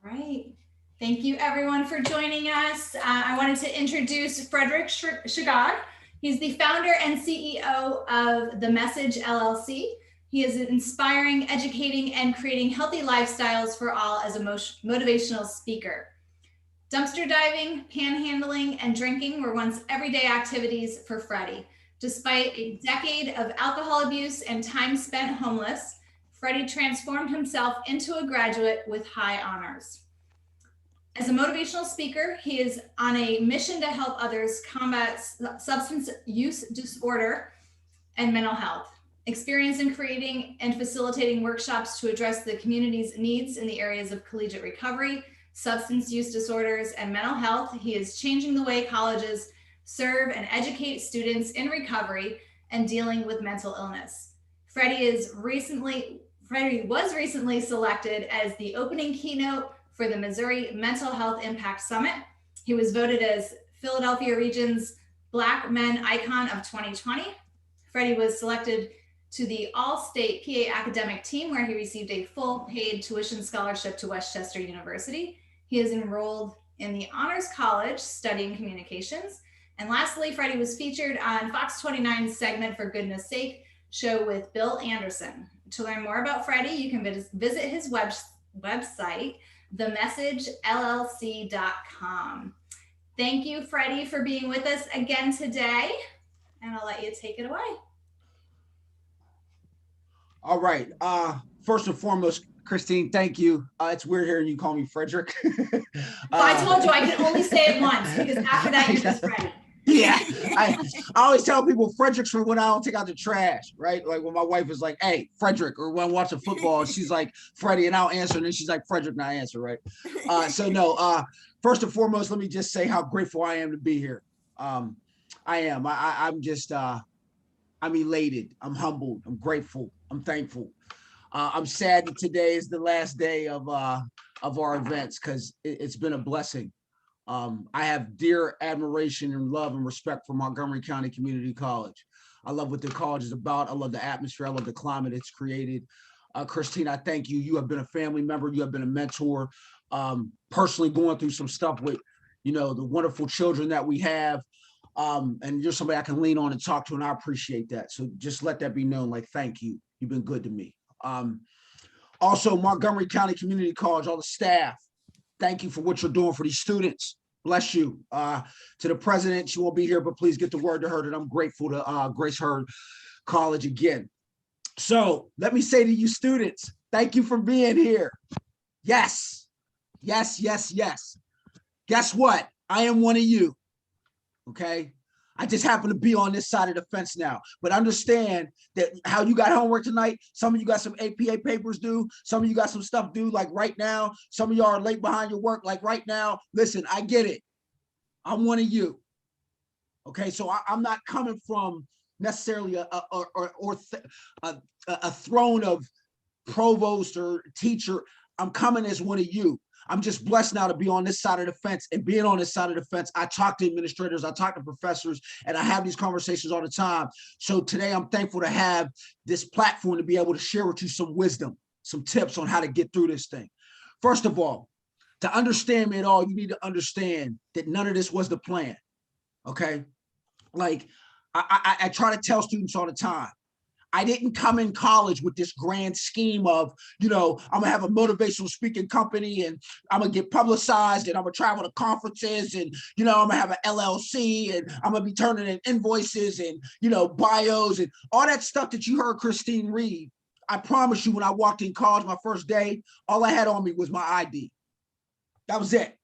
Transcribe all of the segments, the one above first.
right. Thank you everyone for joining us. I wanted to introduce Frederick Shegog. He's the founder and CEO of The Message LLC. He is inspiring, educating, and creating healthy lifestyles for all as a motivational speaker. Dumpster diving, panhandling, and drinking were once everyday activities for Freddie. Despite a decade of alcohol abuse and time spent homeless, Freddie transformed himself into a graduate with high honors. As a motivational speaker, he is on a mission to help others combat substance use disorder and mental health. Experience in creating and facilitating workshops to address the community's needs in the areas of collegiate recovery, substance use disorders, and mental health, he is changing the way colleges serve and educate students in recovery and dealing with mental illness. Freddie was recently selected as the opening keynote for the Missouri Mental Health Impact Summit. He was voted as Philadelphia Region's Black Men Icon of 2020. Freddie was selected to the All-State PA academic team, where he received a full paid tuition scholarship to Westchester University. He is enrolled in the Honors College studying communications. And lastly, Freddie was featured on Fox 29's segment For Goodness Sake show with Bill Anderson. To learn more about Freddie, you can visit his website, themessagellc.com. Thank you, Freddie, for being with us again today. And I'll let you take it away. All right. First and foremost, Christine, thank you. It's weird hearing you call me Frederick. I told you I can only say it once, because after that you're just Freddie. Yeah, I always tell people Frederick's for when I don't take out the trash, right? Like when my wife is like, "Hey, Frederick," or when I'm watching football, she's like, "Freddie," and I'll answer, and then she's like, "Frederick," and I answer, right? First and foremost, let me just say how grateful I am to be here. I am. I'm just. I'm elated. I'm humbled. I'm grateful. I'm thankful. I'm sad that today is the last day of our events, because it's been a blessing. I have dear admiration and love and respect for Montgomery County Community College. I love what the college is about. I love the atmosphere. I love the climate it's created. Christine, I thank you. You have been a family member. You have been a mentor. Personally going through some stuff with, the wonderful children that we have. And you're somebody I can lean on and talk to, and I appreciate that. So just let that be known, like, thank you. You've been good to me. Also, Montgomery County Community College, all the staff, thank you for what you're doing for these students. Bless you. To the president, she won't be here, but please get the word to her that I'm grateful to grace her college again. So let me say to you students, thank you for being here. Yes, yes, yes, yes. Guess what? I am one of you. Okay. I just happen to be on this side of the fence now, but understand that how you got homework tonight. Some of you got some APA papers due. Some of you got some stuff due, like right now. Some of y'all are late behind your work, like right now. Listen, I get it. I'm one of you. Okay. So I'm not coming from necessarily a throne of provost or teacher. I'm coming as one of you. I'm just blessed now to be on this side of the fence, and being on this side of the fence, I talk to administrators, I talk to professors, and I have these conversations all the time. So today I'm thankful to have this platform to be able to share with you some wisdom, some tips on how to get through this thing. First of all, to understand me at all, you need to understand that none of this was the plan. Okay. Like I try to tell students all the time, I didn't come in college with this grand scheme of, I'm gonna have a motivational speaking company, and I'm gonna get publicized, and I'm gonna travel to conferences, and, I'm gonna have an LLC, and I'm gonna be turning in invoices and, bios and all that stuff that you heard Christine read. I promise you, when I walked in college my first day, all I had on me was my ID. That was it.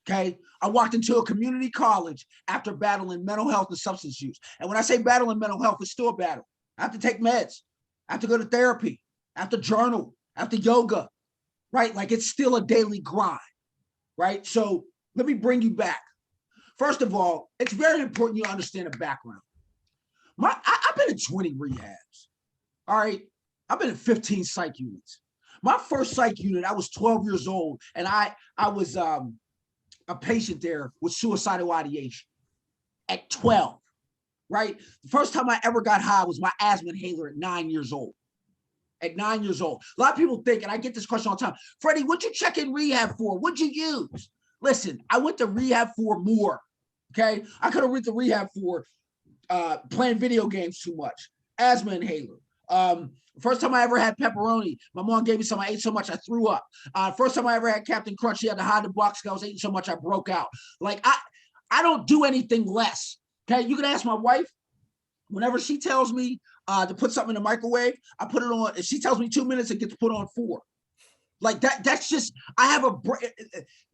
Okay. I walked into a community college after battling mental health and substance use. And when I say battling mental health, it's still a battle. I have to take meds. I have to go to therapy. I have to journal. I have to yoga, right? Like, it's still a daily grind, right? So let me bring you back. First of all, it's very important you understand the background. I've been in 20 rehabs, all right? I've been in 15 psych units. My first psych unit, I was 12 years old, and I was a patient there with suicidal ideation at 12. Right? The first time I ever got high was my asthma inhaler at 9 years old. at 9 years old. A lot of people think, and I get this question all the time, Freddie, what'd you check in rehab for? What'd you use? Listen, I went to rehab for more, okay? I could have went to rehab for playing video games too much, asthma inhaler. First time I ever had pepperoni, my mom gave me some. I ate so much I threw up. First time I ever had Captain Crunch, she had to hide the box because I was eating so much I broke out. Like I don't do anything less. Okay, you can ask my wife. Whenever she tells me to put something in the microwave, I put it on. If she tells me 2 minutes, it gets put on 4. Like that. That's just, I have a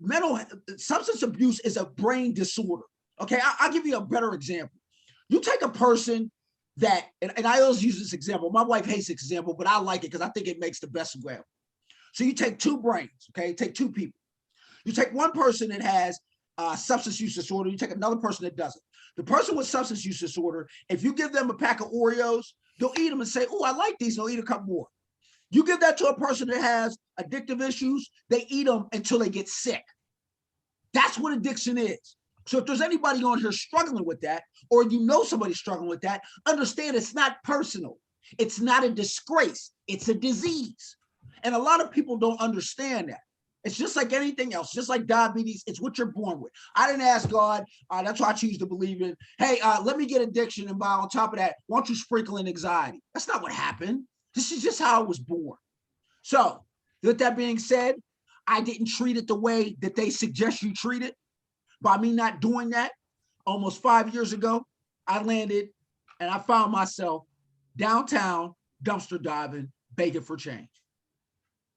mental substance abuse is a brain disorder. Okay, I'll give you a better example. You take a person that, and I always use this example. My wife hates this example, but I like it because I think it makes the best example. So you take 2 brains, okay? Take 2 people. You take one person that has substance use disorder. You take another person that doesn't. The person with substance use disorder, if you give them a pack of Oreos, they'll eat them and say, oh, I like these. They'll eat a couple more. You give that to a person that has addictive issues, they eat them until they get sick. That's what addiction is. So if there's anybody on here struggling with that, or you know somebody struggling with that, understand it's not personal. It's not a disgrace. It's a disease. And a lot of people don't understand that. It's just like anything else, just like diabetes, it's what you're born with. I didn't ask God, that's why I choose to believe in, hey, let me get addiction, and by on top of that, why don't you sprinkle in anxiety? That's not what happened. This is just how I was born. So with that being said, I didn't treat it the way that they suggest you treat it. By me not doing that, almost 5 years ago, I landed and I found myself downtown dumpster diving, begging for change.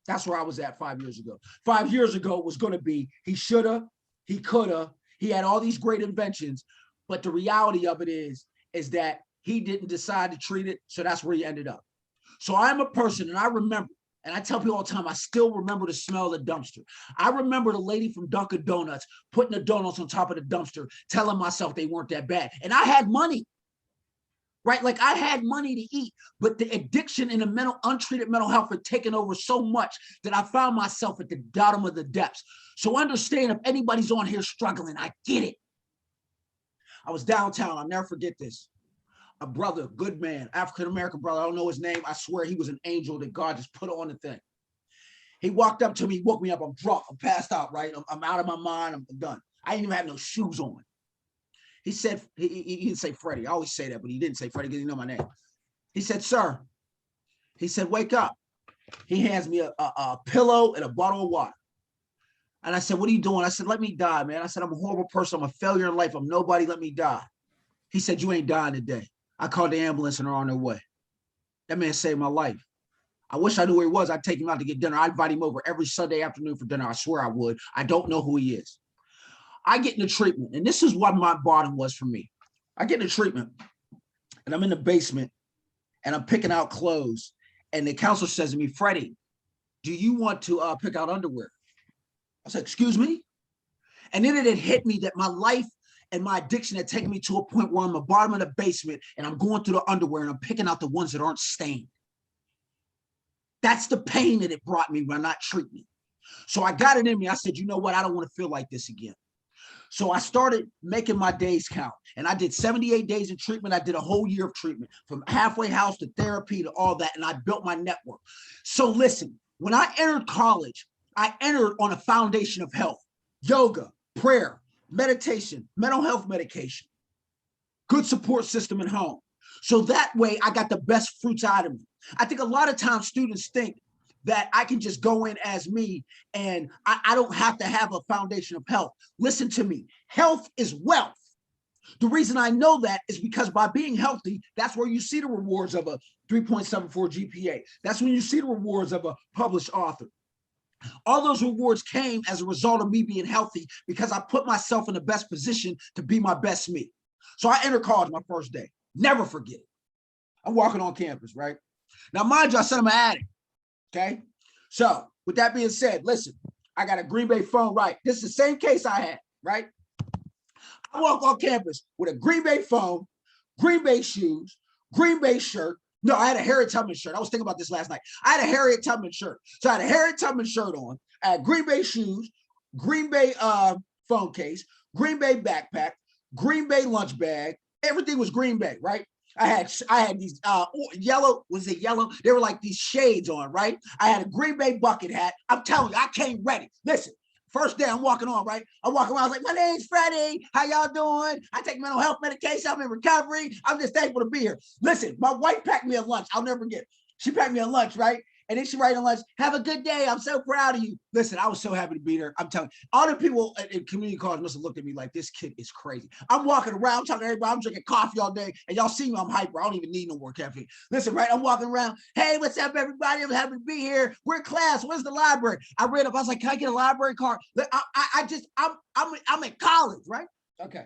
That's where I was at 5 years ago. 5 years ago, it was going to be, he shoulda, he coulda, he had all these great inventions, but the reality of it is that he didn't decide to treat it, so that's where he ended up. So I'm a person, and I remember, and I tell people all the time, I still remember the smell of the dumpster. I remember the lady from Dunkin' Donuts putting the donuts on top of the dumpster, telling myself they weren't that bad. And I had money, right? Like I had money to eat, but the addiction and the untreated mental health had taken over so much that I found myself at the bottom of the depths. So understand, if anybody's on here struggling, I get it. I was downtown. I'll never forget this. A brother, good man, African-American brother. I don't know his name. I swear he was an angel that God just put on the thing. He walked up to me, woke me up. I'm drunk. I'm passed out, right? I'm out of my mind. I'm done. I didn't even have no shoes on. He said, he didn't say Freddie. I always say that, but he didn't say Freddie because he know my name. He said, sir. He said, wake up. He hands me a pillow and a bottle of water. And I said, what are you doing? I said, let me die, man. I said, I'm a horrible person. I'm a failure in life. I'm nobody. Let me die. He said, you ain't dying today. I called the ambulance and they're on their way. That man saved my life. I wish I knew where he was. I'd take him out to get dinner. I'd invite him over every Sunday afternoon for dinner. I swear I would. I don't know who he is. I get into treatment, and this is what my bottom was for me. I get into treatment, and I'm in the basement, and I'm picking out clothes, and the counselor says to me, Freddie, do you want to pick out underwear? I said, excuse me? And then it had hit me that my life and my addiction had taken me to a point where I'm at the bottom of the basement and I'm going through the underwear and I'm picking out the ones that aren't stained. That's the pain that it brought me by not treating. So I got it in me. I said, you know what? I don't want to feel like this again. So I started making my days count. And I did 78 days in treatment. I did a whole year of treatment, from halfway house to therapy to all that. And I built my network. So listen, when I entered college, I entered on a foundation of health, yoga, prayer, meditation, mental health medication, good support system at home. So that way I got the best fruits out of me. I think a lot of times students think that I can just go in as me and I don't have to have a foundation of health. Listen to me. Health is wealth. The reason I know that is because by being healthy, that's where you see the rewards of a 3.74 GPA. That's when you see the rewards of a published author. All those rewards came as a result of me being healthy because I put myself in the best position to be my best me. So I entered college my first day. Never forget it. I'm walking on campus, right? Now, mind you, I said I'm an addict, okay? So with that being said, listen, I got a Green Bay phone, right? This is the same case I had, right? I walk on campus with a Green Bay phone, Green Bay shoes, Green Bay shirt. No, I had a Harriet Tubman shirt. I was thinking about this last night. I had a Harriet Tubman shirt. So I had a Harriet Tubman shirt on. I had Green Bay shoes, Green Bay phone case, Green Bay backpack, Green Bay lunch bag. Everything was Green Bay, right? I had these yellow, was it yellow? They were like these shades on, right? I had a Green Bay bucket hat. I'm telling you, I came ready. Listen, first day I'm walking on, right? I'm walking around, I was like, my name's Freddie. How y'all doing? I take mental health medication. I'm in recovery. I'm just thankful to be here. Listen, my wife packed me a lunch. I'll never forget. She packed me a lunch, right? And then she write on lunch, have a good day. I'm so proud of you. Listen, I was so happy to be there. I'm telling you, all the people in community college must have looked at me like, this kid is crazy. I'm walking around, talking to everybody. I'm drinking coffee all day. And y'all see me, I'm hyper. I don't even need no more caffeine. Listen, right? I'm walking around. Hey, what's up, everybody? I'm happy to be here. We're in class. Where's the library? I read up. I was like, can I get a library card? I'm in college, right? Okay.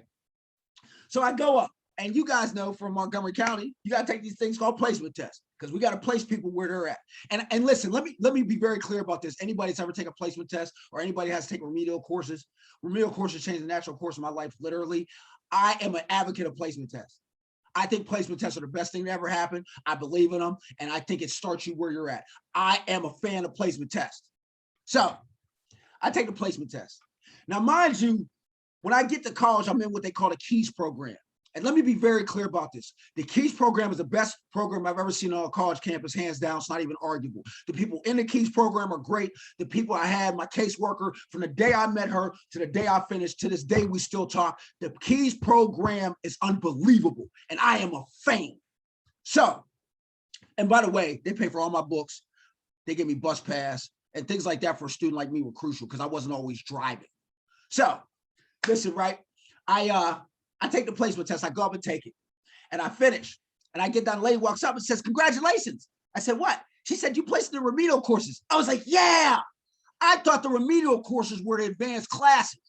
So I go up. And you guys know from Montgomery County, you got to take these things called placement tests because we got to place people where they're at. And listen, let me be very clear about this. Anybody that's ever taken a placement test or anybody has to take remedial courses change the natural course of my life, literally. I am an advocate of placement tests. I think placement tests are the best thing to ever happen. I believe in them, and I think it starts you where you're at. I am a fan of placement tests. So I take the placement test. Now, mind you, when I get to college, I'm in what they call the KEYS program. And let me be very clear about this. The KEYS program is the best program I've ever seen on a college campus, hands down. It's not even arguable. The people in the KEYS program are great. The people I had, my caseworker, from the day I met her to the day I finished, to this day we still talk. The KEYS program is unbelievable, and I am a fan. So, and by the way, they pay for all my books. They give me bus pass, and things like that for a student like me were crucial because I wasn't always driving. So, listen, right? I take the placement test. I go up and take it. And I finish. And I get down, the lady walks up and says, congratulations. I said, what? She said, you placed in the remedial courses. I was like, yeah. I thought the remedial courses were the advanced classes.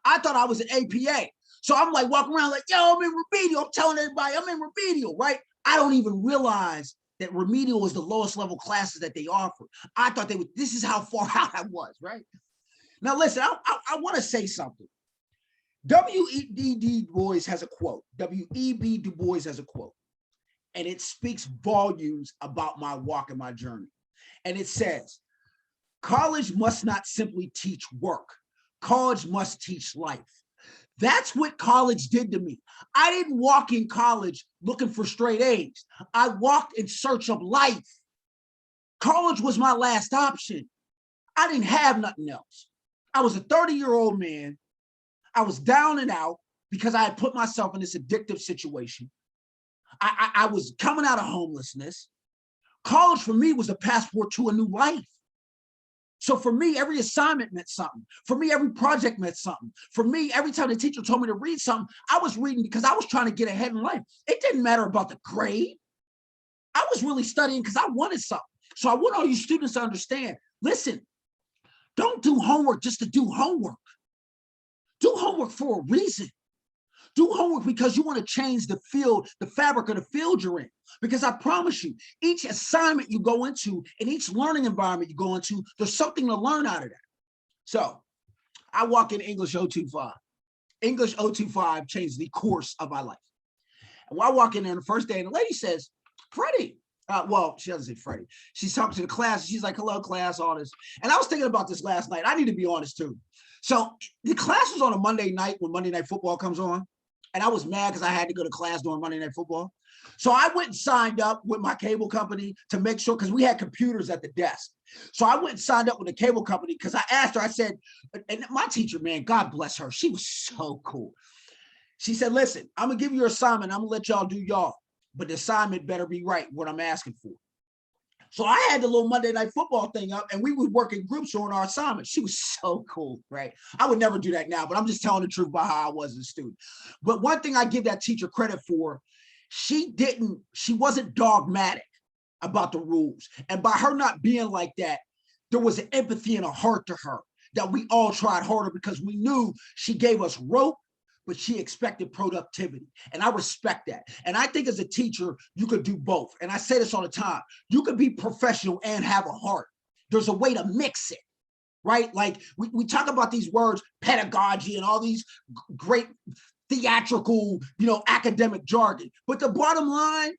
I thought I was an APA. So I'm like walking around like, yo, I'm in remedial. I'm telling everybody I'm in remedial, right? I don't even realize that remedial is the lowest level classes that they offer. I thought they would, this is how far out I was, right? Now, listen, I want to say something. W.E.B. Du Bois has a quote. W.E.B. Du Bois has a quote, and it speaks volumes about my walk and my journey. And it says, college must not simply teach work. College must teach life. That's what college did to me. I didn't walk in college looking for straight A's. I walked in search of life. College was my last option. I didn't have nothing else. I was a 30-year-old man. I was down and out because I had put myself in this addictive situation. I was coming out of homelessness. College for me was a passport to a new life. So for me, every assignment meant something. For me, every project meant something. For me, every time the teacher told me to read something, I was reading because I was trying to get ahead in life. It didn't matter about the grade. I was really studying because I wanted something. So I want all you students to understand, listen, don't do homework just to do homework. Do homework for a reason. Do homework because you want to change the field, the fabric of the field you're in. Because I promise you, each assignment you go into and each learning environment you go into, there's something to learn out of that. So I walk in English 025. English 025 changed the course of my life. And when I walk in there on the first day, and the lady says, Freddie, well, she doesn't say Freddie. She's talking to the class. She's like, hello, class, all this. And I was thinking about this last night. I need to be honest, too. So the class was on a Monday night when Monday Night Football comes on. And I was mad because I had to go to class during Monday Night Football. So I went and signed up with my cable company to make sure, because we had computers at the desk. So I went and signed up with the cable company because I asked her, I said, and my teacher, man, God bless her. She was so cool. She said, listen, I'm going to give you your assignment. I'm going to let y'all do y'all. But the assignment better be right, what I'm asking for. So I had the little Monday Night Football thing up, and we would work in groups on our assignments. She was so cool, right? I would never do that now, but I'm just telling the truth about how I was as a student. But one thing I give that teacher credit for, she wasn't dogmatic about the rules. And by her not being like that, there was an empathy and a heart to her that we all tried harder because we knew she gave us rope, but she expected productivity. And I respect that. And I think as a teacher, you could do both. And I say this all the time. You could be professional and have a heart. There's a way to mix it, right? Like we talk about these words, pedagogy and all these great theatrical, academic jargon. But the bottom line,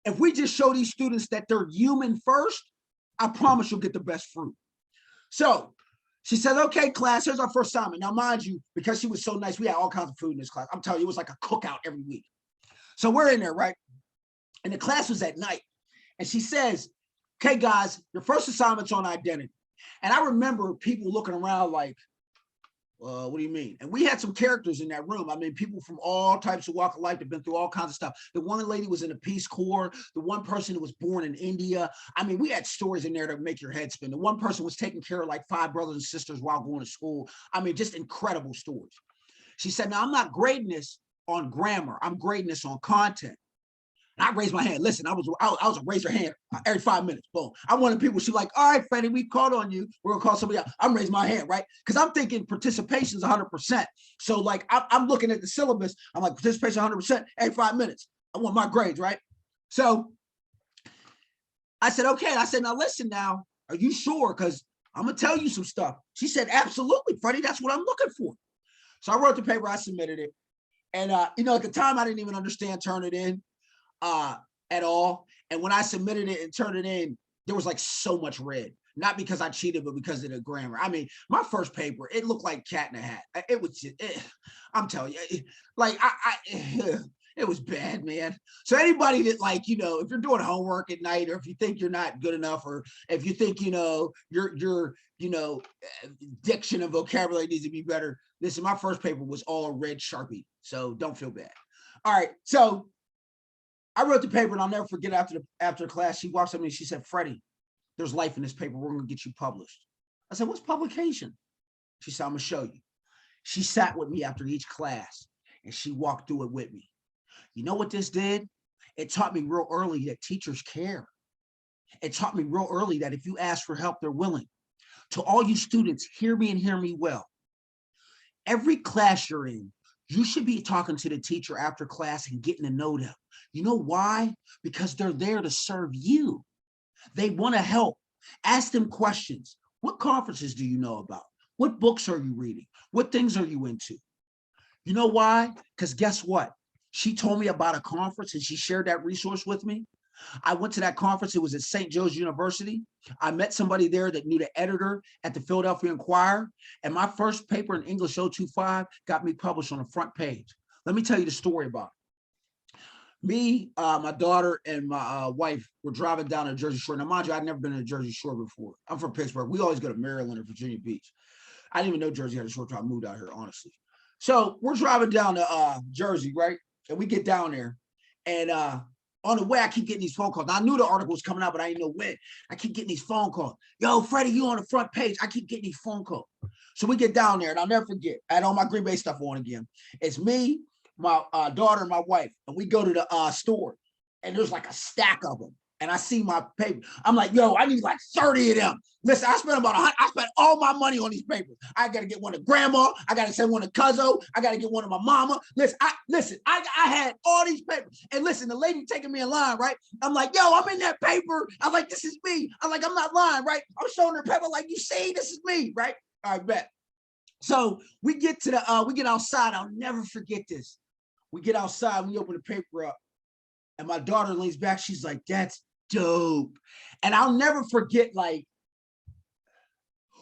if we just show these students that they're human first, I promise you'll get the best fruit. So she said, okay, class, here's our first assignment. Now, mind you, because she was so nice, we had all kinds of food in this class. I'm telling you, it was like a cookout every week. So we're in there, right? And the class was at night. And she says, okay, guys, your first assignment's on identity. And I remember people looking around like, what do you mean? And we had some characters in that room. I mean, people from all types of walk of life that have been through all kinds of stuff. The one lady was in the Peace Corps. The one person that was born in India. I mean, we had stories in there that make your head spin. The one person was taking care of like 5 brothers and sisters while going to school. I mean, just incredible stories. She said, now I'm not grading this on grammar. I'm grading this on content. And I raised my hand. Listen, I was a raise your hand every 5 minutes. Boom. I wanted people. She's like, all right, Freddie, we called on you. We're gonna call somebody else. I'm raising my hand, right? Because I'm thinking participation is 100%. So like, I'm looking at the syllabus. I'm like, participation 100% every 5 minutes. I want my grades, right? So I said, okay. I said, now listen, now, are you sure? Because I'm gonna tell you some stuff. She said, absolutely, Freddie. That's what I'm looking for. So I wrote the paper. I submitted it, and at the time I didn't even understand turn it in at all. And when I submitted it and turned it in, there was like so much red, not because I cheated, but because of the grammar. I mean, my first paper, it looked like Cat in a Hat. It was just, I'm telling you, like it was bad, man. So anybody that like, if you're doing homework at night, or if you think you're not good enough, or if you think, your diction and vocabulary needs to be better. Listen, my first paper was all red Sharpie. So don't feel bad. All right. So I wrote the paper, and I'll never forget after class, she walks up to me and she said, Freddie, there's life in this paper. We're going to get you published. I said, what's publication? She said, I'm going to show you. She sat with me after each class, and she walked through it with me. You know what this did? It taught me real early that teachers care. It taught me real early that if you ask for help, they're willing. To all you students, hear me and hear me well. Every class you're in, you should be talking to the teacher after class and getting to know them. You know why? Because they're there to serve you. They want to help. Ask them questions. What conferences do you know about? What books are you reading? What things are you into? You know why? Because guess what? She told me about a conference and she shared that resource with me. I went to that conference. It was at St. Joe's University. I met somebody there that knew the editor at the Philadelphia Inquirer. And my first paper in English 025 got me published on the front page. Let me tell you the story about it. Me, my daughter, and my wife were driving down to Jersey Shore. Now, mind you, I'd never been to the Jersey Shore before. I'm from Pittsburgh. We always go to Maryland or Virginia Beach. I didn't even know Jersey had a shore until I moved out here, honestly. So we're driving down to Jersey, right? And we get down there, and on the way, I keep getting these phone calls. Now, I knew the article was coming out, but I didn't know when. I keep getting these phone calls. Yo, Freddie, you on the front page. I keep getting these phone calls. So we get down there, and I'll never forget. I had all my Green Bay stuff on again. It's me, my daughter, and my wife. And we go to the store, and there's like a stack of them. And I see my paper. I'm like, yo, I need like 30 of them. Listen, I spent I spent all my money on these papers. I got to get one to grandma. I got to send one to Cuzzo. I got to get one to my mama. Listen, I had all these papers. And listen, the lady taking me in line, right? I'm like, yo, I'm in that paper. I'm like, this is me. I'm like, I'm not lying, right? I'm showing her paper like, you see, this is me, right? All right, bet. So we get to we get outside. I'll never forget this. We get outside. We open the paper up. And my daughter leans back. She's like, that's dope. And I'll never forget, like,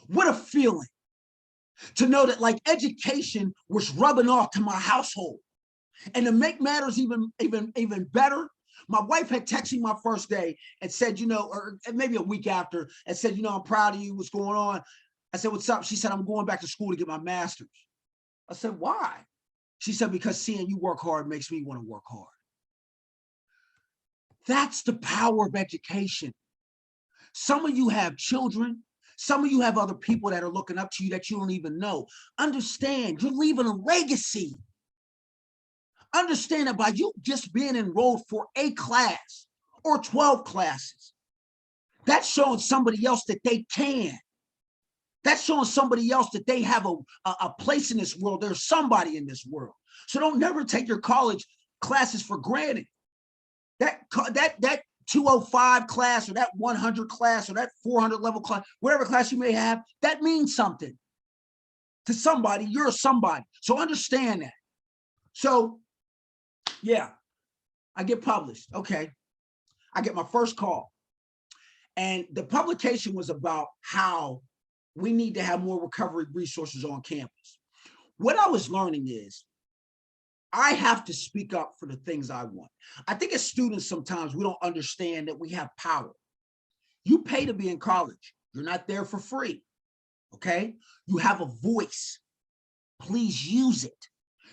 what a feeling to know that like education was rubbing off to my household. And to make matters even better, my wife had texted me my first day and said, or maybe a week after, and said, I'm proud of you. What's going on? I said, what's up? She said, I'm going back to school to get my master's. I said, why? She said, because seeing you work hard makes me want to work hard. That's the power of education. Some of you have children. Some of you have other people that are looking up to you that you don't even know. Understand, you're leaving a legacy. Understand that by you just being enrolled for a class or 12 classes, that's showing somebody else that they can. That's showing somebody else that they have a place in this world. There's somebody in this world. So don't never take your college classes for granted. That 205 class or that 100 class or that 400 level class, whatever class you may have, that means something to somebody. You're somebody. So understand that. So yeah, I get published. Okay. I get my first call. And the publication was about how we need to have more recovery resources on campus. What I was learning is I have to speak up for the things I want. I think as students, sometimes we don't understand that we have power. You pay to be in college. You're not there for free, okay? You have a voice. Please use it,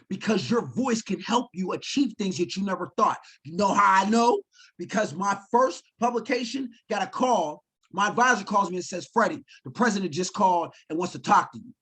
because your voice can help you achieve things that you never thought. You know how I know? Because my first publication got a call. My advisor calls me and says, Freddie, the president just called and wants to talk to you.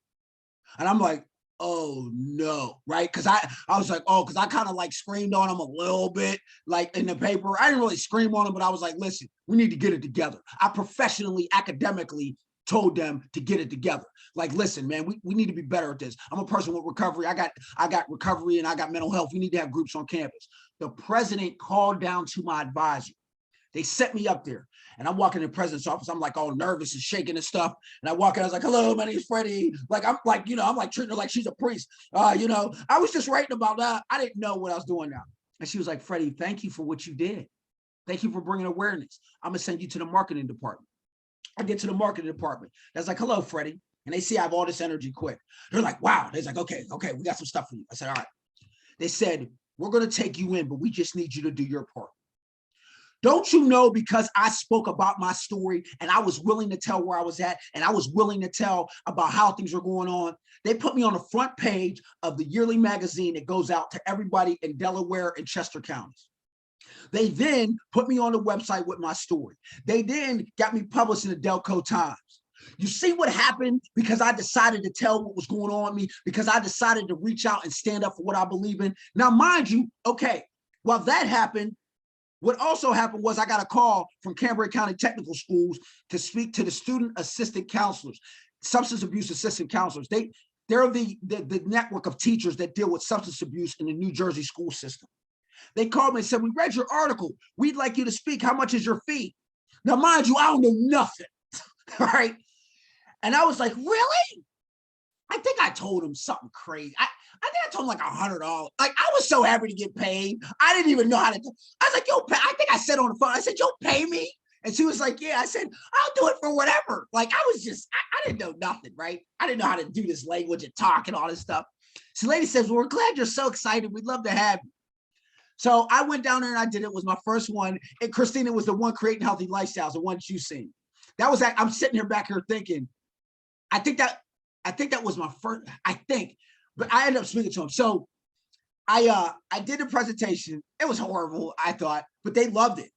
And I'm like, oh no, right? Because I was like, oh, because I kind of like screamed on him a little bit, like in the paper. I didn't really scream on him, but I was like, listen, we need to get it together. I professionally, academically told them to get it together. Like, listen, man, we need to be better at this. I'm a person with recovery. I got recovery and I got mental health. We need to have groups on campus. The president called down to my advisor. They set me up there, and I'm walking in the president's office. I'm like all nervous and shaking and stuff. And I walk in, I was like, hello, my name's Freddie. Like, I'm like, I'm like treating her like she's a priest. I was just writing about that. I didn't know what I was doing now. And she was like, Freddie, thank you for what you did. Thank you for bringing awareness. I'm gonna send you to the marketing department. I get to the marketing department. That's like, hello, Freddie. And they see I have all this energy quick. They're like, wow. They're like, okay, we got some stuff for you. I said, all right. They said, we're going to take you in, but we just need you to do your part. Don't you know, because I spoke about my story and I was willing to tell where I was at and I was willing to tell about how things are going on, they put me on the front page of the yearly magazine that goes out to everybody in Delaware and Chester counties. They then put me on the website with my story. They then got me published in the Delco Times. You see what happened because I decided to tell what was going on with me, because I decided to reach out and stand up for what I believe in. Now, mind you, okay, while that happened, what also happened was I got a call from Cambria County Technical Schools to speak to the student assistant counselors, substance abuse assistant counselors. They're the network of teachers that deal with substance abuse in the New Jersey school system. They called me and said, we read your article. We'd like you to speak. How much is your fee? Now, mind you, I don't know nothing, all right? And I was like, really? I think I told him something crazy. I think I told him like $100. Like, I was so happy to get paid. I didn't even know how to do. I was like, yo, I think I said on the phone, I said, you'll pay me? And she was like, yeah. I said, I'll do it for whatever. Like, I was just, I didn't know nothing, right? I didn't know how to do this language and talk and all this stuff. So the lady says, well, we're glad you're so excited. We'd love to have you. So I went down there and I did it. It was my first one. And Christina was the one creating healthy lifestyles, the one that you've seen. That was that. I'm sitting here back here thinking, I think that was my first, but I ended up speaking to him. So I did the presentation. It was horrible, I thought, but they loved it.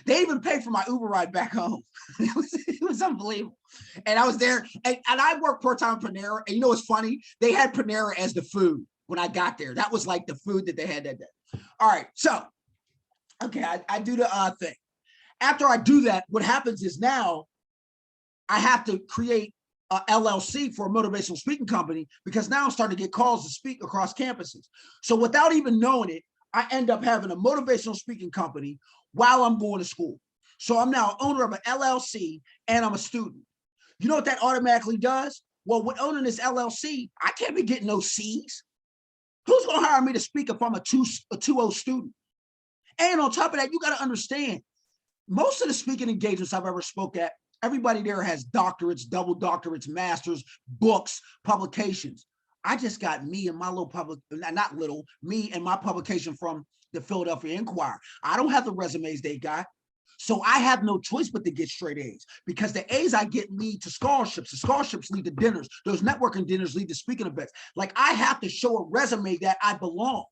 They even paid for my Uber ride back home. It was unbelievable. And I was there, and I worked part-time at Panera. And you know what's funny? They had Panera as the food when I got there. That was like the food that they had that day. All right, so, okay, I do the thing. After I do that, what happens is now I have to create a LLC for a motivational speaking company, because now I'm starting to get calls to speak across campuses. So without even knowing it, I end up having a motivational speaking company while I'm going to school. So I'm now owner of an LLC and I'm a student. You know what that automatically does? Well, with owning this LLC, I can't be getting no C's. Who's going to hire me to speak if I'm a 2.0 student? And on top of that, you got to understand, most of the speaking engagements I've ever spoke at, everybody there has doctorates, double doctorates, masters, books, publications. I just got me and my me and my publication from the Philadelphia Inquirer. I don't have the resumes they got. So I have no choice but to get straight A's, because the A's I get lead to scholarships. The scholarships lead to dinners. Those networking dinners lead to speaking events. Like, I have to show a resume that I belong.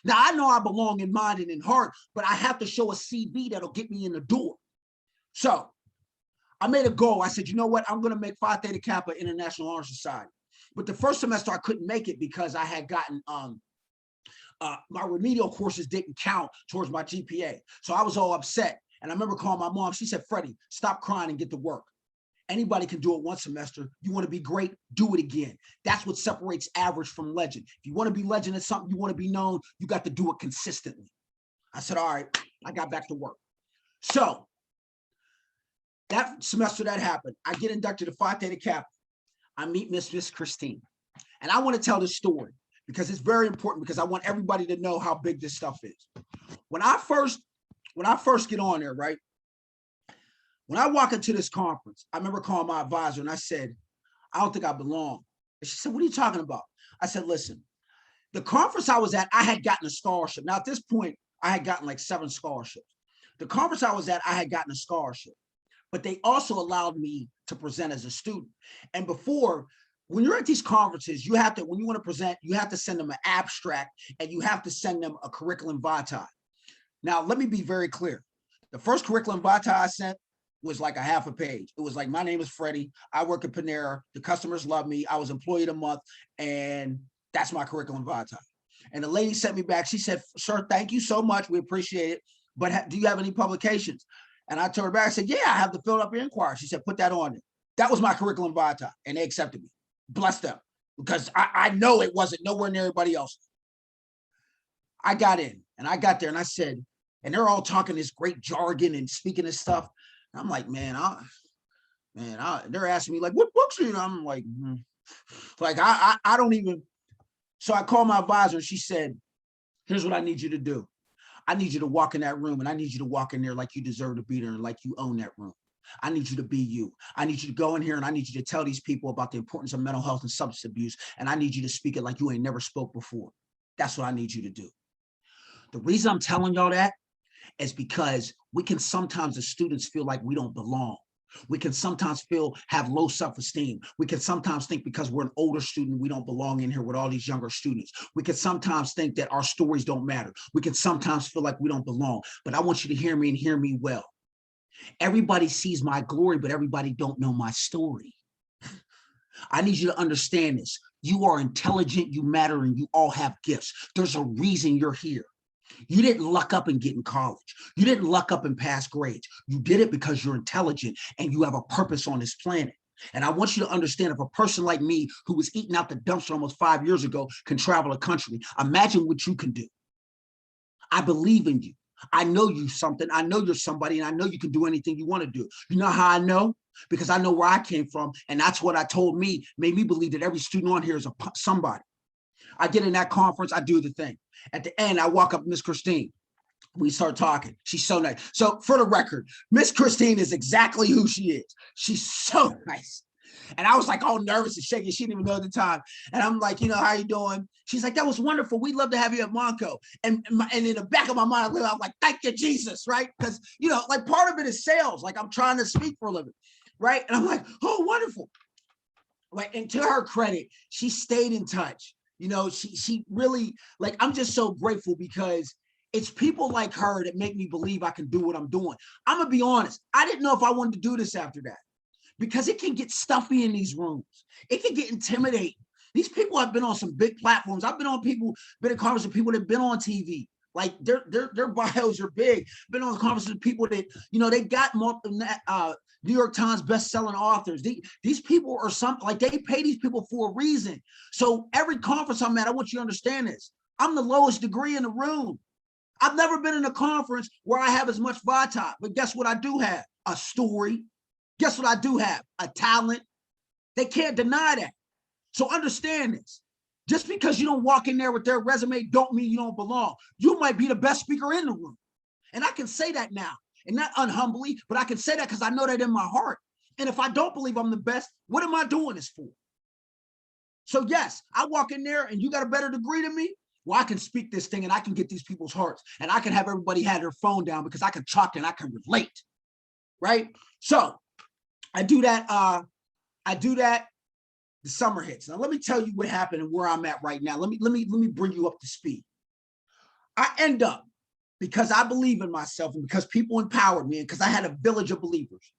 Now, I know I belong in mind and in heart, but I have to show a CV that'll get me in the door. So I made a goal. I said, you know what? I'm going to make Phi Theta Kappa International Honor Society. But the first semester I couldn't make it because I had gotten my remedial courses didn't count towards my GPA. So I was all upset. And I remember calling my mom. She said, Freddie, stop crying and get to work. Anybody can do it one semester. You want to be great, do it again. That's what separates average from legend. If you want to be legend at something, you want to be known, you got to do it consistently. I said, all right, I got back to work. So that semester that happened, I get inducted to Phi Theta Kappa. I meet Miss Christine. And I want to tell this story because it's very important, because I want everybody to know how big this stuff is. When I first get on there, right? When I walk into this conference, I remember calling my advisor and I said, I don't think I belong. And she said, what are you talking about? I said, listen, The conference I was at, I had gotten a scholarship. Now, at this point, I had gotten like 7 scholarships. The conference I was at, I had gotten a scholarship, but they also allowed me to present as a student. And before, when you're at these conferences, you have to, when you want to present, you have to send them an abstract and you have to send them a curriculum vitae. Now, let me be very clear. The first curriculum vitae I sent was like a half a page. It was like, my name is Freddie. I work at Panera. The customers love me. I was employee of the month. And that's my curriculum vitae. And the lady sent me back. She said, sir, thank you so much. We appreciate it. But do you have any publications? And I told her back, I said, yeah, I have the Philadelphia Inquirer. She said, put that on there. That was my curriculum vitae. And they accepted me. Bless them. Because I know it wasn't nowhere near everybody else. I got in and I got there and I said, and they're all talking this great jargon and speaking this stuff. And I'm like, man, they're asking me like, what books are you? I'm like, like, I don't even. So I called my advisor and she said, here's what I need you to do. I need you to walk in that room and I need you to walk in there like you deserve to be there and like you own that room. I need you to be you. I need you to go in here and I need you to tell these people about the importance of mental health and substance abuse. And I need you to speak it like you ain't never spoke before. That's what I need you to do. The reason I'm telling y'all that is because we can sometimes as students feel like we don't belong. We can sometimes have low self-esteem. We can sometimes think because we're an older student, we don't belong in here with all these younger students. We can sometimes think that our stories don't matter. We can sometimes feel like we don't belong. But I want you to hear me and hear me well. Everybody sees my glory, but everybody don't know my story. I need you to understand this. You are intelligent, you matter, and you all have gifts. There's a reason you're here. You didn't luck up and get in college. You didn't luck up and pass grades. You did it because you're intelligent and you have a purpose on this planet. And I want you to understand, if a person like me who was eating out the dumpster almost 5 years ago can travel a country, imagine what you can do. I believe in you. I know you something. I know you're somebody, and I know you can do anything you want to do. You know how I know? Because I know where I came from, and that's what I told me, made me believe that every student on here is somebody. I get in that conference, I do the thing. At the end, I walk up to Miss Christine. We start talking. She's so nice. So for the record, Miss Christine is exactly who she is. She's so nice. And I was like all nervous and shaking. She didn't even know at the time. And I'm like, you know, how you doing? She's like, that was wonderful. We'd love to have you at Monco. And in the back of my mind, I'm like, thank you, Jesus, right? Because, you know, like part of it is sales. Like I'm trying to speak for a living, right? And I'm like, oh, wonderful. Like, and to her credit, she stayed in touch. You know, she really, like, I'm just so grateful because it's people like her that make me believe I can do what I'm doing. I'm going to be honest. I didn't know if I wanted to do this after that because it can get stuffy in these rooms. It can get intimidating. These people have been on some big platforms. I've been on been in conversations with people that have been on TV. Like their bios are big. Been on conversations with people that, you know, they got more than that, New York Times best-selling authors. These people are something, like they pay these people for a reason. So every conference I'm at, I want you to understand this. I'm the lowest degree in the room. I've never been in a conference where I have as much vitae, but guess what I do have? A story. Guess what I do have? A talent. They can't deny that. So understand this. Just because you don't walk in there with their resume don't mean you don't belong. You might be the best speaker in the room. And I can say that now. And not unhumbly, but I can say that because I know that in my heart. And if I don't believe I'm the best, what am I doing this for? So yes, I walk in there and you got a better degree than me. Well, I can speak this thing and I can get these people's hearts and I can have everybody have their phone down because I can talk and I can relate, right? So I do that. The summer hits. Now let me tell you what happened and where I'm at right now. Let me bring you up to speed. I end up, because I believe in myself and because people empowered me and because I had a village of believers,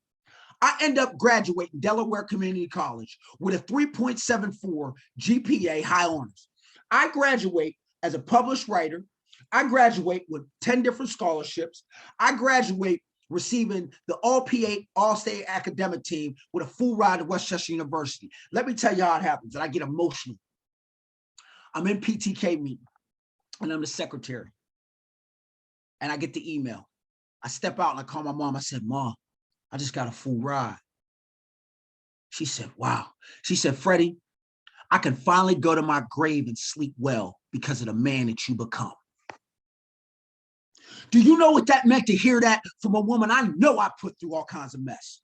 I end up graduating Delaware Community College with a 3.74 GPA, high honors. I graduate as a published writer. I graduate with 10 different scholarships. I graduate receiving the All-PA, All-State Academic Team with a full ride to Westchester University. Let me tell you how it happens, and I get emotional. I'm in PTK meeting, and I'm the secretary. And I get the email. I step out and I call my mom. I said, Mom, I just got a full ride. She said, wow. She said, Freddie, I can finally go to my grave and sleep well because of the man that you become. Do you know what that meant to hear that from a woman I know I put through all kinds of mess?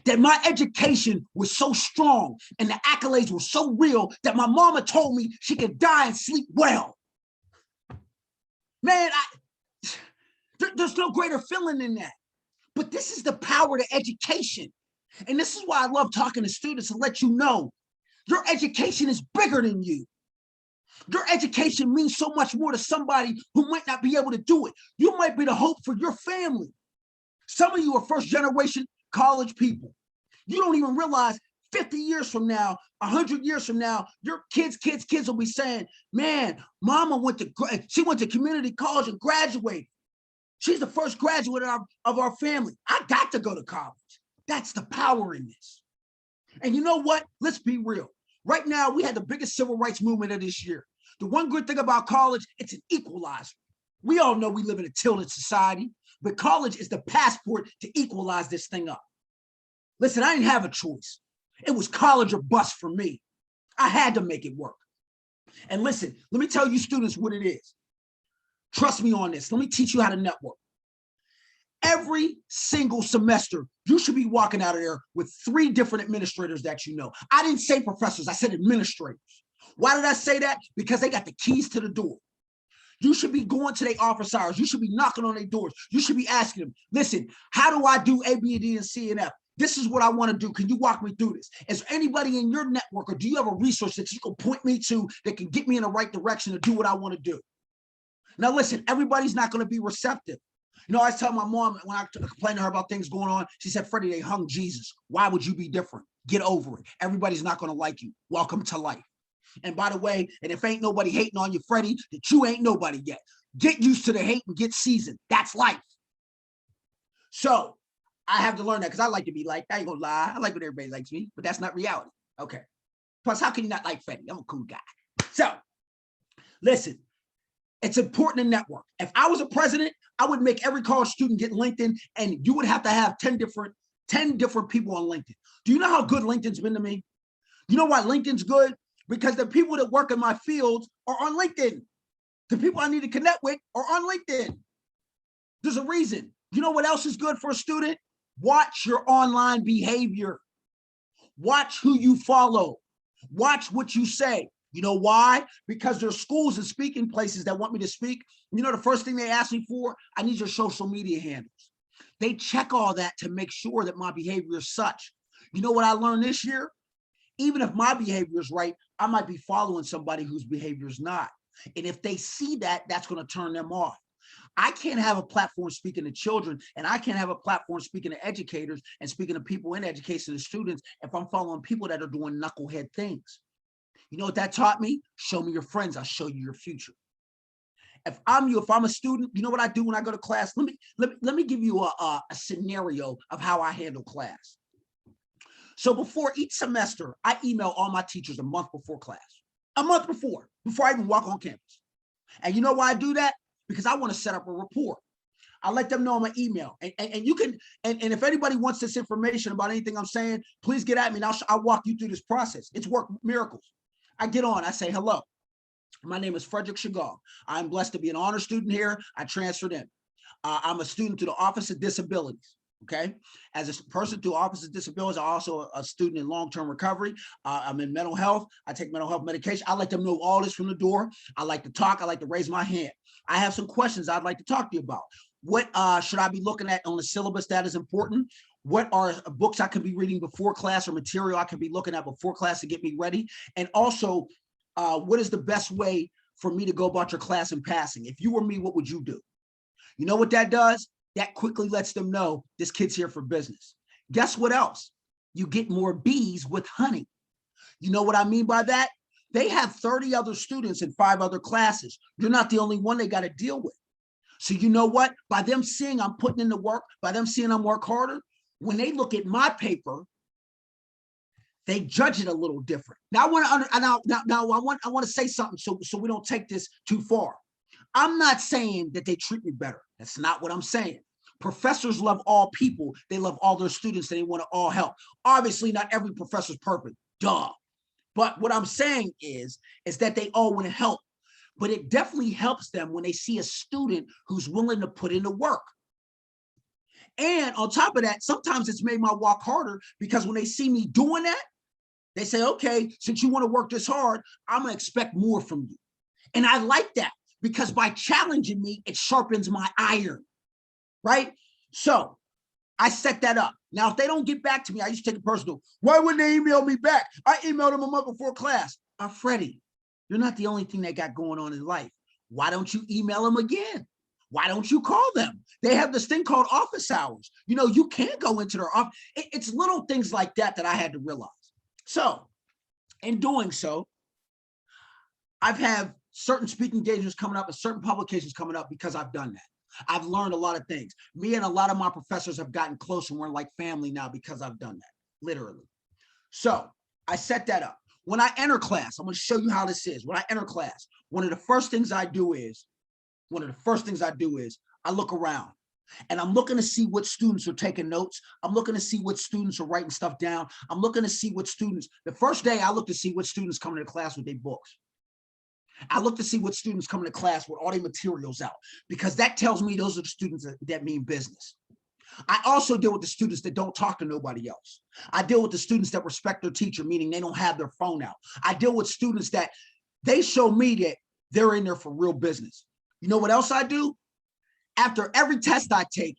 that my education was so strong and the accolades were so real that my mama told me she could die and sleep well. Man, there's no greater feeling than that. But this is the power to education. And this is why I love talking to students and let you know your education is bigger than you. Your education means so much more to somebody who might not be able to do it. You might be the hope for your family. Some of you are first generation college people. You don't even realize 50 years from now, 100 years from now, your kids will be saying, man, mama went to community college and graduated. She's the first graduate of our family. I got to go to college. That's the power in this. And you know what? Let's be real. Right now, we had the biggest civil rights movement of this year. The one good thing about college, it's an equalizer. We all know we live in a tilted society, but college is the passport to equalize this thing up. Listen, I didn't have a choice. It was college or bust for me. I had to make it work. And listen, let me tell you students what it is. Trust me on this. Let me teach you how to network. Every single semester, you should be walking out of there with 3 different administrators that you know. I didn't say professors, I said administrators. Why did I say that? Because they got the keys to the door. You should be going to their office hours. You should be knocking on their doors. You should be asking them, listen, how do I do A, B, D, and C, and F? This is what I want to do. Can you walk me through this? Is there anybody in your network, or do you have a resource that you can point me to that can get me in the right direction to do what I want to do? Now, listen, everybody's not going to be receptive. You know, I tell my mom when I complain to her about things going on, she said, Freddie, they hung Jesus. Why would you be different? Get over it. Everybody's not going to like you. Welcome to life. And by the way, and if ain't nobody hating on you, Freddie, that you ain't nobody yet. Get used to the hate and get seasoned. That's life. So I have to learn that because I like to be liked. I ain't gonna lie. I like when everybody likes me, but that's not reality. Okay. Plus, how can you not like Freddie? I'm a cool guy. So listen, it's important to network. If I was a president, I would make every college student get LinkedIn, and you would have to have 10 different people on LinkedIn. Do you know how good LinkedIn's been to me? You know why LinkedIn's good? Because the people that work in my fields are on LinkedIn. The people I need to connect with are on LinkedIn. There's a reason. You know what else is good for a student? Watch your online behavior. Watch who you follow. Watch what you say. You know why? Because there's schools and speaking places that want me to speak. You know the first thing they ask me for? I need your social media handles. They check all that to make sure that my behavior is such. You know what I learned this year? Even if my behavior is right, I might be following somebody whose behavior is not. And if they see that, that's going to turn them off. I can't have a platform speaking to children, and I can't have a platform speaking to educators and speaking to people in education and students if I'm following people that are doing knucklehead things. You know what that taught me? Show me your friends. I'll show you your future. If I'm a student, you know what I do when I go to class? Let me give you a scenario of how I handle class. So before each semester, I email all my teachers a month before class, a month before I even walk on campus. And you know why I do that? Because I want to set up a rapport. I let them know in my email. And you can, and if anybody wants this information about anything I'm saying, please get at me and I'll walk you through this process. It's worked miracles. I get on, I say, hello, my name is Frederick Shegog. I'm blessed to be an honor student here. I transferred in. I'm a student to the Office of Disabilities. Okay, as a person through Office of Disabilities, I'm also a student in long-term recovery. I'm in mental health. I take mental health medication. I let them know all this from the door. I like to talk. I like to raise my hand. I have some questions I'd like to talk to you about. What should I be looking at on the syllabus that is important? What are books I could be reading before class or material I could be looking at before class to get me ready? And also, what is the best way for me to go about your class and passing? If you were me, what would you do? You know what that does? That quickly lets them know this kid's here for business. Guess what else? You get more bees with honey. You know what I mean by that? They have 30 other students in 5 other classes. You're not the only one they got to deal with. So you know what? By them seeing I'm putting in the work, by them seeing I'm work harder, when they look at my paper, they judge it a little different. Now I want to say something so we don't take this too far. I'm not saying that they treat me better. That's not what I'm saying. Professors love all people. They love all their students and they want to all help. Obviously, not every professor's perfect, duh. But what I'm saying is that they all want to help. But it definitely helps them when they see a student who's willing to put in the work. And on top of that, sometimes it's made my walk harder because when they see me doing that, they say, okay, since you want to work this hard, I'm going to expect more from you. And I like that because by challenging me, it sharpens my iron, right? So I set that up. Now, if they don't get back to me, I used to take it personal. Why wouldn't they email me back? I emailed them a month before class. Freddie, you're not the only thing they got going on in life. Why don't you email them again? Why don't you call them? They have this thing called office hours. You know, you can't go into their office. It's little things like that that I had to realize. So in doing so, I've had certain speaking engagements coming up and certain publications coming up because I've done that. I've learned a lot of things. Me and a lot of my professors have gotten close and we're like family now because I've done that, literally. So I set that up. When I enter class, I'm going to show you how this is. When I enter class, one of the first things I do is I look around and I'm looking to see what students are taking notes. I'm looking to see what students are writing stuff down. I'm looking to see what students, the first day I look to see what students coming to class with their books. I look to see what students coming to class with all their materials out, because that tells me those are the students that mean business. I also deal with the students that don't talk to nobody else. I deal with the students that respect their teacher, meaning they don't have their phone out. I deal with students that they show me that they're in there for real business. You know what else I do? After every test I take,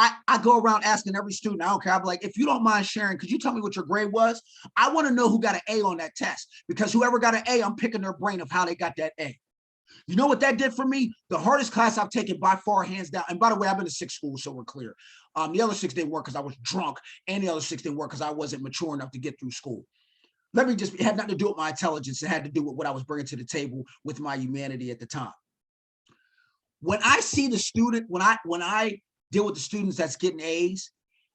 I go around asking every student, I don't care, I'm like, if you don't mind sharing, could you tell me what your grade was? I want to know who got an A on that test, because whoever got an A, I'm picking their brain of how they got that A. You know what that did for me? The hardest class I've taken by far, hands down. And by the way, I've been to 6 schools, so we're clear. The other 6 didn't work because I was drunk, and the other 6 didn't work because I wasn't mature enough to get through school. It had nothing to do with my intelligence. It had to do with what I was bringing to the table with my humanity at the time. When I see the student, when I deal with the students that's getting A's,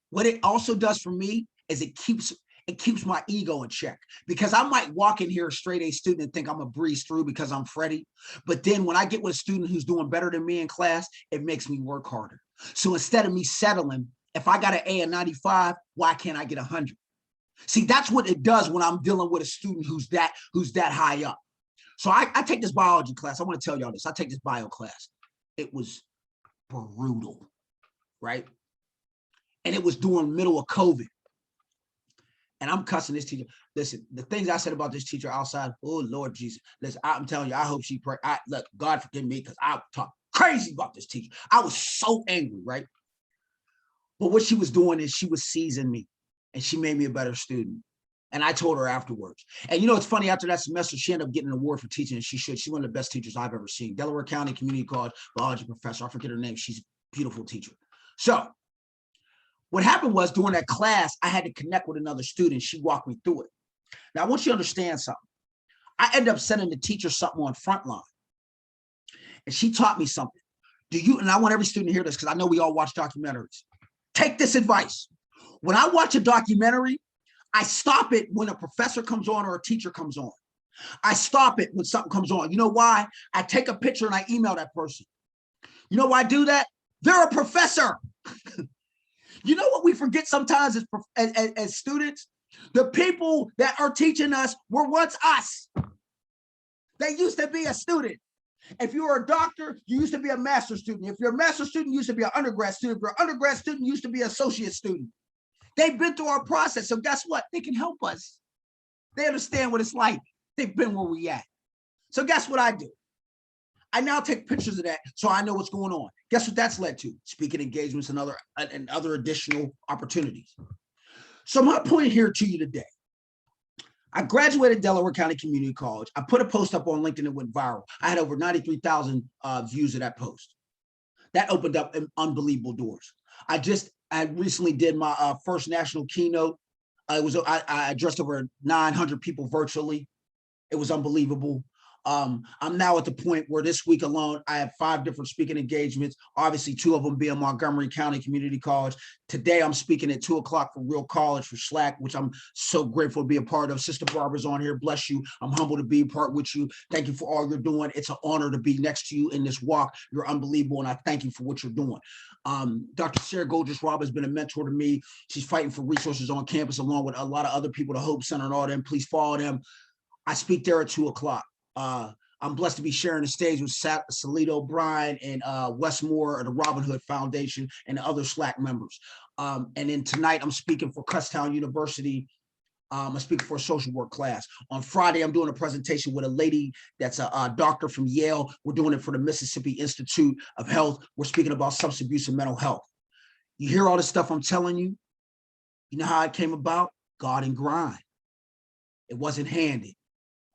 what it also does for me is it keeps my ego in check, because I might walk in here a straight A student and think I'm gonna breeze through because I'm Freddie. But then when I get with a student who's doing better than me in class, it makes me work harder. So instead of me settling, if I got an A in 95, why can't I get 100? See, that's what it does when I'm dealing with a student who's that high up. So I take this biology class. I want to tell y'all this. I take this bio class. It was brutal, right? And it was during middle of COVID. And I'm cussing this teacher. Listen, the things I said about this teacher outside, oh Lord Jesus. Listen, I'm telling you, I hope she pray. Look, God forgive me, because I talk crazy about this teacher. I was so angry, right? But what she was doing is she was seizing me, and she made me a better student. And I told her afterwards. And you know, it's funny, after that semester, she ended up getting an award for teaching, and she should. She's one of the best teachers I've ever seen. Delaware County Community College biology professor. I forget her name. She's a beautiful teacher. So what happened was, during that class, I had to connect with another student. She walked me through it. Now, I want you to understand something. I ended up sending the teacher something on Frontline, and she taught me something. And I want every student to hear this, because I know we all watch documentaries. Take this advice. When I watch a documentary, I stop it when a professor comes on or a teacher comes on. I stop it when something comes on. You know why? I take a picture and I email that person. You know why I do that? They're a professor. You know what we forget sometimes as students? The people that are teaching us were once us. They used to be a student. If you were a doctor, you used to be a master's student. If you're a master's student, you used to be an undergrad student. If you're an undergrad student, you used to be an associate student. They've been through our process. So guess what? They can help us. They understand what it's like. They've been where we at. So guess what I do? I now take pictures of that so I know what's going on. Guess what that's led to? Speaking engagements and other additional opportunities. So my point here to you today, I graduated Delaware County Community College. I put a post up on LinkedIn that went viral. I had over 93,000 views of that post. That opened up unbelievable doors. I recently did my first national keynote. I addressed over 900 people virtually. It was unbelievable. I'm now at the point where this week alone, I have 5 different speaking engagements, obviously 2 of them being Montgomery County Community College. Today, I'm speaking at 2 o'clock for Real College for Slack, which I'm so grateful to be a part of. Sister Barbara's on here. Bless you. I'm humbled to be a part with you. Thank you for all you're doing. It's an honor to be next to you in this walk. You're unbelievable, and I thank you for what you're doing. Dr. Shegog has been a mentor to me. She's fighting for resources on campus along with a lot of other people, the Hope Center and all them. Please follow them. I speak there at 2 o'clock. I'm blessed to be sharing the stage with Salito O'Brien and Westmore of the Robin Hood Foundation and the other SLAC members. And then tonight I'm speaking for Kutztown University. I'm speaking for a social work class. On Friday, I'm doing a presentation with a lady that's a doctor from Yale. We're doing it for the Mississippi Institute of Health. We're speaking about substance abuse and mental health. You hear all this stuff I'm telling you? You know how it came about? God and grind. It wasn't handed.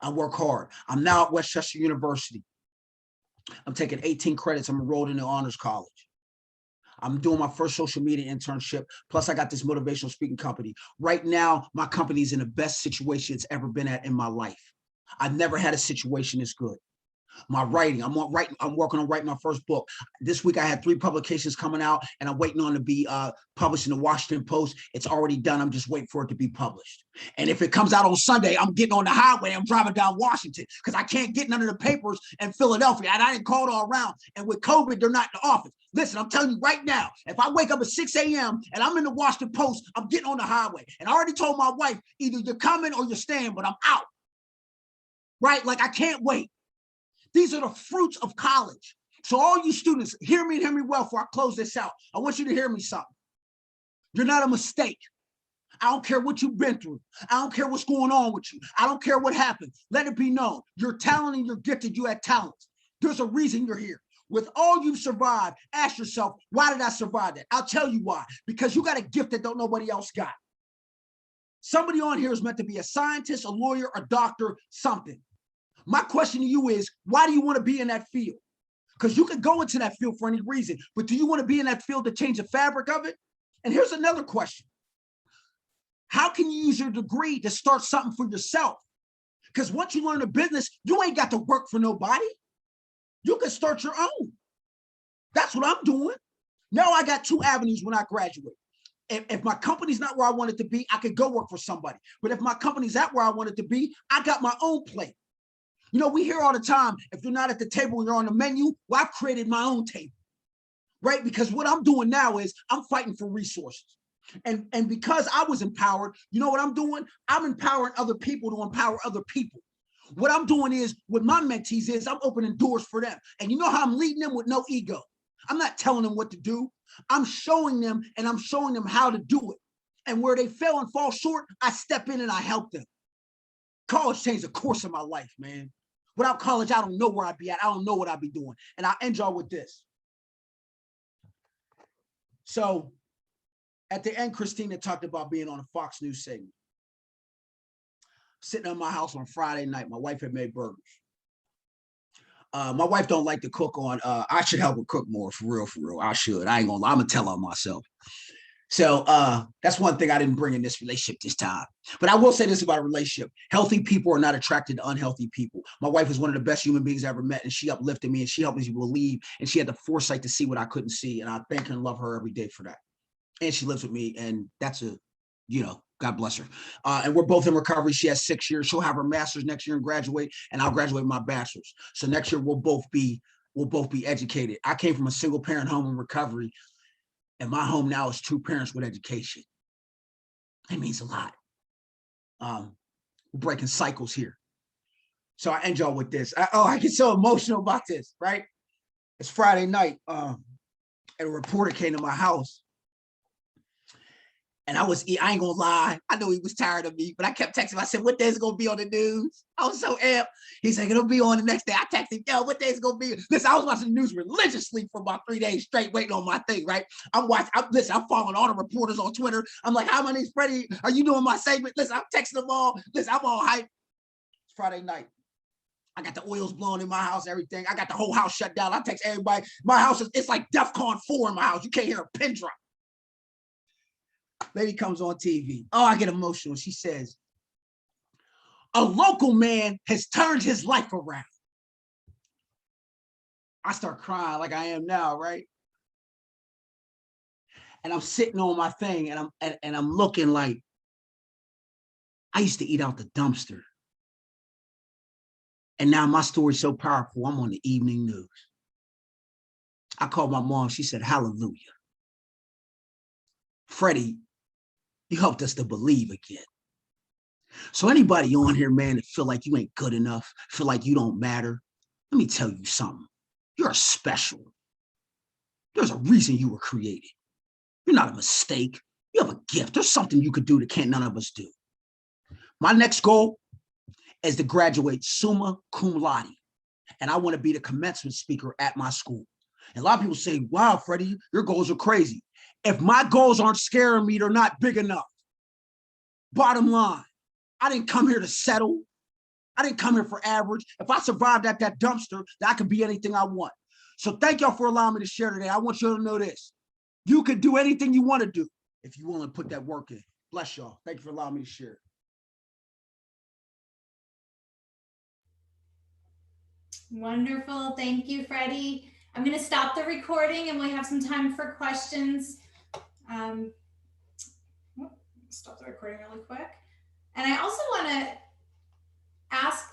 I work hard. I'm now at Westchester University. I'm taking 18 credits. I'm enrolled in the honors college. I'm doing my first social media internship. Plus, I got this motivational speaking company. Right now, my company is in the best situation it's ever been at in my life. I've never had a situation this good. My writing, I'm working on writing my first book. This week I had 3 publications coming out, and I'm waiting on to be published in the Washington Post. It's already done. I'm just waiting for it to be published. And if it comes out on Sunday, I'm getting on the highway. I'm driving down Washington because I can't get none of the papers in Philadelphia. And I didn't call it all around. And with COVID, they're not in the office. Listen, I'm telling you right now, if I wake up at 6 a.m. and I'm in the Washington Post, I'm getting on the highway. And I already told my wife, either you're coming or you're staying, but I'm out. Right? Like, I can't wait. These are the fruits of college. So all you students, hear me and hear me well before I close this out. I want you to hear me something. You're not a mistake. I don't care what you've been through. I don't care what's going on with you. I don't care what happened. Let it be known. You're talented and you're gifted. You had talents. There's a reason you're here. With all you've survived, ask yourself, why did I survive that? I'll tell you why. Because you got a gift that don't nobody else got. Somebody on here is meant to be a scientist, a lawyer, a doctor, something. My question to you is, why do you want to be in that field? Because you could go into that field for any reason, but do you want to be in that field to change the fabric of it? And here's another question. How can you use your degree to start something for yourself? Because once you learn a business, you ain't got to work for nobody. You can start your own. That's what I'm doing. Now I got 2 avenues when I graduate. If my company's not where I want it to be, I could go work for somebody. But if my company's at where I want it to be, I got my own plate. You know, we hear all the time, if you're not at the table, you're on the menu. Well, I've created my own table, right? Because what I'm doing now is I'm fighting for resources. And because I was empowered, you know what I'm doing? I'm empowering other people to empower other people. What I'm doing is, with my mentees is, I'm opening doors for them. And you know how I'm leading them with no ego? I'm not telling them what to do. I'm showing them, and I'm showing them how to do it. And where they fail and fall short, I step in and I help them. College changed the course of my life, man. Without college, I don't know where I'd be at. I don't know what I'd be doing. And I'll end y'all with this. So at the end, Christina talked about being on a Fox News segment. Sitting in my house on Friday night, my wife had made burgers. My wife don't like to cook on, I should help her cook more, for real. I should. I ain't gonna lie, I'm gonna tell her myself. So that's one thing I didn't bring in this relationship this time. But I will say this about a relationship. Healthy people are not attracted to unhealthy people. My wife is one of the best human beings I ever met, and she uplifted me, and she helped me believe, and she had the foresight to see what I couldn't see. And I thank her and love her every day for that. And she lives with me, and that's God bless her. And we're both in recovery. She has 6 years. She'll have her master's next year and graduate, and I'll graduate my bachelor's. So next year we'll both be educated. I came from a single parent home in recovery. And my home now is 2 parents with education. That means a lot. We're breaking cycles here. So I end y'all with this. I get so emotional about this, right? It's Friday night, and a reporter came to my house. And I ain't gonna lie, I know he was tired of me, but I kept texting him. I said, what day is it gonna be on the news? I was so amped. He's like, it'll be on the next day. I texted him, yo, what day is it gonna be? Listen, I was watching the news religiously for about 3 days straight, waiting on my thing, right? I'm following all the reporters on Twitter. I'm like, hi, my name's Freddie. Are you doing my segment? Listen, I'm texting them all. Listen, I'm all hyped. It's Friday night. I got the oils blowing in my house, everything. I got the whole house shut down. I text everybody. My house it's like DEFCON 4 in my house. You can't hear a pin drop. Lady comes on TV. Oh, I get emotional. She says, a local man has turned his life around. I start crying like I am now, right? And I'm sitting on my thing, and I'm looking like, I used to eat out the dumpster. And now my story's so powerful, I'm on the evening news. I called my mom. She said, hallelujah. Freddie, you helped us to believe again. So anybody on here, man, that feel like you ain't good enough, feel like you don't matter, Let me tell you something. You're special. There's a reason you were created. You're not a mistake. You have a gift. There's something you could do that can't none of us do. My next goal is to graduate summa cum laude. And I want to be the commencement speaker at my school. And a lot of people say, wow, Freddie, your goals are crazy. If my goals aren't scaring me, they're not big enough. Bottom line, I didn't come here to settle. I didn't come here for average. If I survived at that dumpster, I could be anything I want. So thank y'all for allowing me to share today. I want you to know this. You can do anything you want to do if you want to put that work in. Bless y'all. Thank you for allowing me to share. Wonderful. Thank you, Freddie. I'm going to stop the recording and we have some time for questions. Stop the recording really quick. And I also want to ask